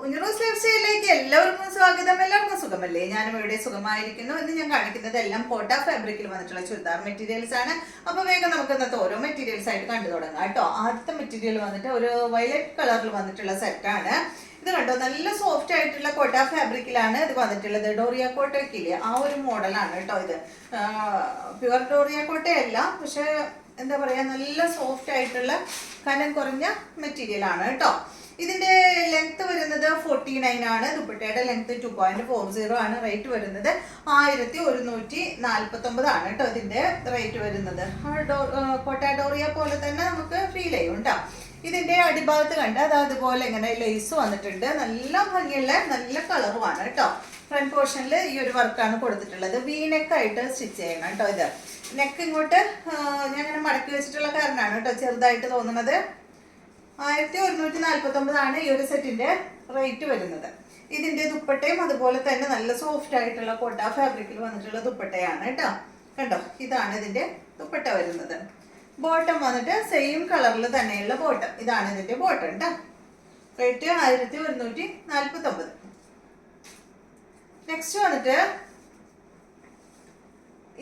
ഉഞ്ഞറോസ് life സ്റ്റൈലിലേക്ക് എല്ലാവർക്കും സ്വാഗതം. എല്ലാവർക്കും സുഖമല്ലേ? ഞാനും ഇവിടെ സുഖമായിരിക്കുന്നു. ഇന്ന് ഞാൻ കാണിക്കുന്നത് എല്ലാം കോട്ട ഫാബ്രിക്കിൽ വന്നിട്ടുള്ള ചുരിദാർ മെറ്റീരിയൽസ് ആണ്. അപ്പൊ വേഗം നമുക്ക് ഇന്നത്തെ ഓരോ മെറ്റീരിയൽസ് ആയിട്ട് കണ്ടു തുടങ്ങാം കേട്ടോ. ആദ്യത്തെ മെറ്റീരിയൽ വന്നിട്ട് ഒരു വയലറ്റ് കളറിൽ വന്നിട്ടുള്ള സെറ്റാണ്. ഇത് കണ്ടോ, നല്ല സോഫ്റ്റ് ആയിട്ടുള്ള കോട്ട ഫാബ്രിക്കിലാണ് ഇത് വന്നിട്ടുള്ളത്. ഡോറിയ കോട്ടയൊക്കെ ഇല്ലേ, ആ ഒരു മോഡലാണ് കേട്ടോ. ഇത് പ്യുവർ ഡോറിയ കോട്ടയല്ല, പക്ഷെ എന്താ പറയാ, നല്ല സോഫ്റ്റ് ആയിട്ടുള്ള കനം കുറഞ്ഞ മെറ്റീരിയൽ ആണ് കേട്ടോ. ഇതിന്റെ ലെങ്ത് വരുന്നത് 49 ആണ്. ദുപ്പട്ടയുടെ ലെങ്ത് 2.40 ആണ്. റേറ്റ് വരുന്നത് 1149 ആണ് കേട്ടോ. ഇതിന്റെ റേറ്റ് വരുന്നത് കോട്ട ഡോറിയ പോലെ തന്നെ നമുക്ക് ഫീൽ ചെയ്യും കേട്ടോ. ഇതിന്റെ അടിഭാഗത്ത് കണ്ട് അത് അതുപോലെ ഇങ്ങനെ ലേസ് വന്നിട്ടുണ്ട്. നല്ല ഭംഗിയുള്ള നല്ല കളറുമാണ് കേട്ടോ. ഫ്രണ്ട് പോർഷനിൽ ഈ ഒരു വർക്കാണ് കൊടുത്തിട്ടുള്ളത്. വീനെക്കായിട്ട് സ്റ്റിച്ച് ചെയ്യണം കേട്ടോ. ഇത് നെക്ക് ഇങ്ങോട്ട് ഞാൻ ഇങ്ങനെ മടക്കി വെച്ചിട്ടുള്ള കാരണമാണ് കേട്ടോ ചെറുതായിട്ട് തോന്നുന്നത്. 1149 ആണ് ഈ ഒരു സെറ്റിന്റെ റേറ്റ് വരുന്നത്. ഇതിന്റെ ദുപ്പട്ടയും അതുപോലെ തന്നെ നല്ല സോഫ്റ്റ് ആയിട്ടുള്ള കോട്ട ഫാബ്രിക്കിൽ വന്നിട്ടുള്ള ദുപ്പട്ടയാണ് കേട്ടോ. കണ്ടോ, ഇതാണ് ഇതിന്റെ ദുപ്പട്ട വരുന്നത്. ബോട്ടം വന്നിട്ട് സെയിം കളറിൽ തന്നെയുള്ള ബോട്ടം. ഇതാണ് ഇതിന്റെ ബോട്ടം കേട്ടോ. റേറ്റ് 1149. നെക്സ്റ്റ് വന്നിട്ട്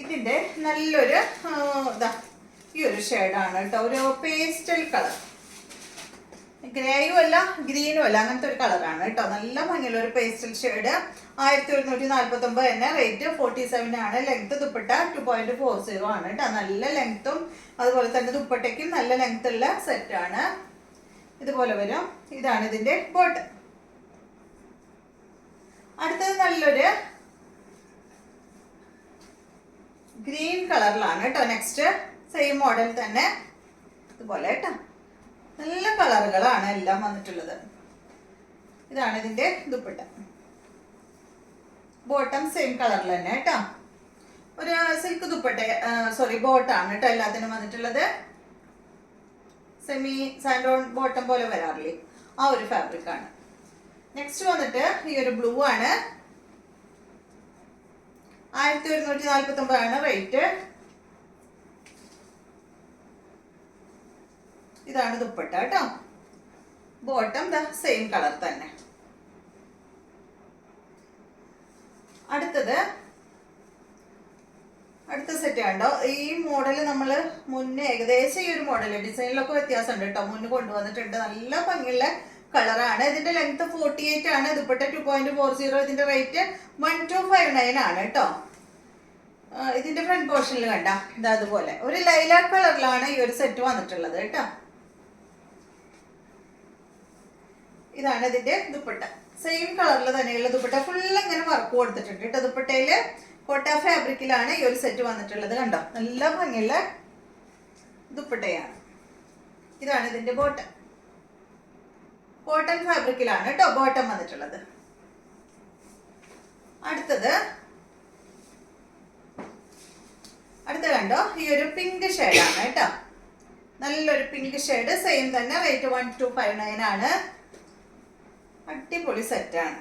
ഇതിന്റെ നല്ലൊരു ഈ ഒരു ഷെയ്ഡാണ് കേട്ടോ. ഒരു പേസ്റ്റൽ കളർ, ഗ്രേയും അല്ല ഗ്രീനും അല്ല, അങ്ങനത്തെ ഒരു കളറാണ് കേട്ടോ. നല്ല ഭംഗിയുള്ള ഒരു പേസ്റ്റൽ ഷെയ്ഡ്. 1149 തന്നെ. റേറ്റ് 47 ആണ്. ലെങ്ത് ദുപ്പട്ട 2.40 ആണ് കേട്ടോ. നല്ല ലെങ്ത്തും അതുപോലെ തന്നെ ദുപ്പട്ടയ്ക്കും നല്ല ലെങ്ത് ഉള്ള സെറ്റാണ്. ഇതുപോലെ വരും. ഇതാണ് ഇതിന്റെ ബോട്ടം. അടുത്തത് നല്ലൊരു ഗ്രീൻ കളറിലാണ് കേട്ടോ. നെക്സ്റ്റ് സെയിം മോഡൽ തന്നെ ഇതുപോലെ കേട്ടോ. നല്ല കളറുകളാണ് എല്ലാം വന്നിട്ടുള്ളത്. ഇതാണ് ഇതിന്റെ ദുപ്പട്ട. ബോട്ടം സെയിം കളറിൽ തന്നെ കേട്ടോ. ഒരു സിൽക്ക് ദുപ്പട്ട, ബോട്ടാണ് കേട്ടോ എല്ലാത്തിനും വന്നിട്ടുള്ളത്. സെമി സാൻഡോൺ ബോട്ടം പോലെ വരാറില്ലേ, ആ ഒരു ഫാബ്രിക് ആണ്. നെക്സ്റ്റ് വന്നിട്ട് ഈ ഒരു ബ്ലൂ ആണ്. 1149 ആണ് റേറ്റ്. ഇതാണ് ദുപ്പട്ട കേട്ടോ. ബോട്ടം സെയിം കളർ തന്നെ. അടുത്ത സെറ്റ് കണ്ടോ. ഈ മോഡൽ നമ്മൾ മുന്നേ ഏകദേശം ഈ ഒരു മോഡൽ ഡിസൈനിലൊക്കെ വ്യത്യാസമുണ്ട് കേട്ടോ. മുന്നേ കൊണ്ടുവന്നിട്ടുണ്ട്. നല്ല ഭംഗിയുള്ള കളറാണ്. ഇതിന്റെ ലെങ്ത് 48 ആണ്. ദുപ്പട്ട 2.40. ഇതിന്റെ റേറ്റ് 1259 ആണ് കേട്ടോ. ഇതിന്റെ ഫ്രണ്ട് പോർഷനിൽ കണ്ട ഇത് അതുപോലെ ഒരു ലൈലാക്ക് കളറിലാണ് ഈ ഒരു സെറ്റ് വന്നിട്ടുള്ളത് കേട്ടോ. ഇതാണ് ഇതിന്റെ ദുപ്പട്ട. സെയിം കളറിൽ തന്നെയുള്ള ദുപ്പട്ട. ഫുള്ള് ഇങ്ങനെ വർക്ക് കൊടുത്തിട്ടുണ്ട് കേട്ടോ. ദുപ്പട്ടയില് കോട്ട ഫാബ്രിക്കിലാണ് ഈ ഒരു സെറ്റ് വന്നിട്ടുള്ളത്. കണ്ടോ, നല്ല ഭംഗിയുള്ള ദുപ്പട്ടയാണ്. ഇതാണ് ഇതിന്റെ ബോട്ടം. കോട്ടൺ ഫാബ്രിക്കിലാണ് കേട്ടോ ബോട്ടം വന്നിട്ടുള്ളത്. അടുത്തത് കണ്ടോ, ഈ ഒരു പിങ്ക് ഷെയ്ഡാണ് കേട്ടോ. നല്ലൊരു പിങ്ക് ഷെയ്ഡ്. സെയിം തന്നെ. റേറ്റ് 1259 ആണ്. അടിപൊളി സെറ്റാണ്.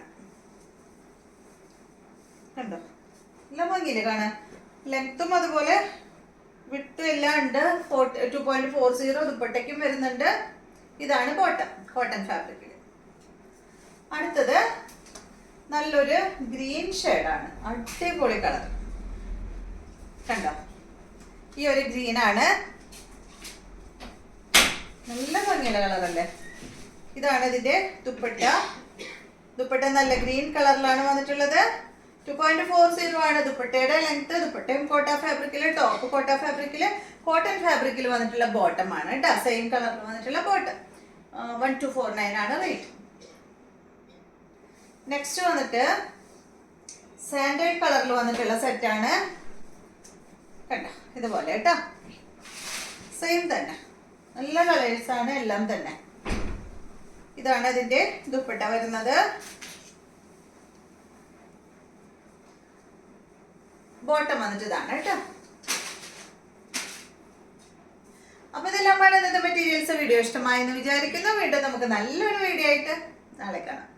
കണ്ടോ, നല്ല ഭംഗിയില് കാണാൻ. ലെങ്ത്തും അതുപോലെ വിട്ടും എല്ലാം ഉണ്ട്. 2.40 ദുപ്പട്ടയ്ക്കും വരുന്നുണ്ട്. ഇതാണ് ബോട്ടം കോട്ടൺ ഫാബ്രിക്കിൽ. അടുത്തത് നല്ലൊരു ഗ്രീൻ ഷെയ്ഡാണ്. അടിപൊളി കളർ. കണ്ടോ, ഈ ഒരു ഗ്രീൻ ആണ്. നല്ല ഭംഗിയുള്ള കളറല്ലേ. ഇതാണ് ഇതിന്റെ ദുപ്പട്ട. ദുപ്പട്ട നല്ല ഗ്രീൻ കളറിലാണ് വന്നിട്ടുള്ളത്. 2.40 ആണ് ദുപ്പട്ടയുടെ ലെങ്ത്. ദുപ്പട്ടയും കോട്ട ഫാബ്രിക്കില്, ടോപ്പ് കോട്ട ഫാബ്രിക്കില്, കോട്ടൺ ഫാബ്രിക്കിൽ വന്നിട്ടുള്ള ബോട്ടം ആണ് കേട്ടോ. സെയിം കളറിൽ വന്നിട്ടുള്ള ബോട്ടം. 1249 ആണ് റേറ്റ്. നെക്സ്റ്റ് വന്നിട്ട് സാൻഡൽ കളറിൽ വന്നിട്ടുള്ള സെറ്റാണ്. കണ്ടോ, ഇതുപോലെ കേട്ടോ. സെയിം തന്നെ. നല്ല കളേഴ്സ് ആണ് എല്ലാം തന്നെ. ഇതാണ് ഇതിന്റെ ദുപ്പട്ട വരുന്നത്. ബോട്ടം വന്നിട്ട് ഇതാണ് കേട്ടോ. അപ്പൊ ഇതെല്ലാം ഇന്നത്തെ മെറ്റീരിയൽസ് വീഡിയോ ഇഷ്ടമായെന്ന് വിചാരിക്കുന്നു. വീണ്ടും നമുക്ക് നല്ലൊരു വീഡിയോ ആയിട്ട് നാളെ കാണാം.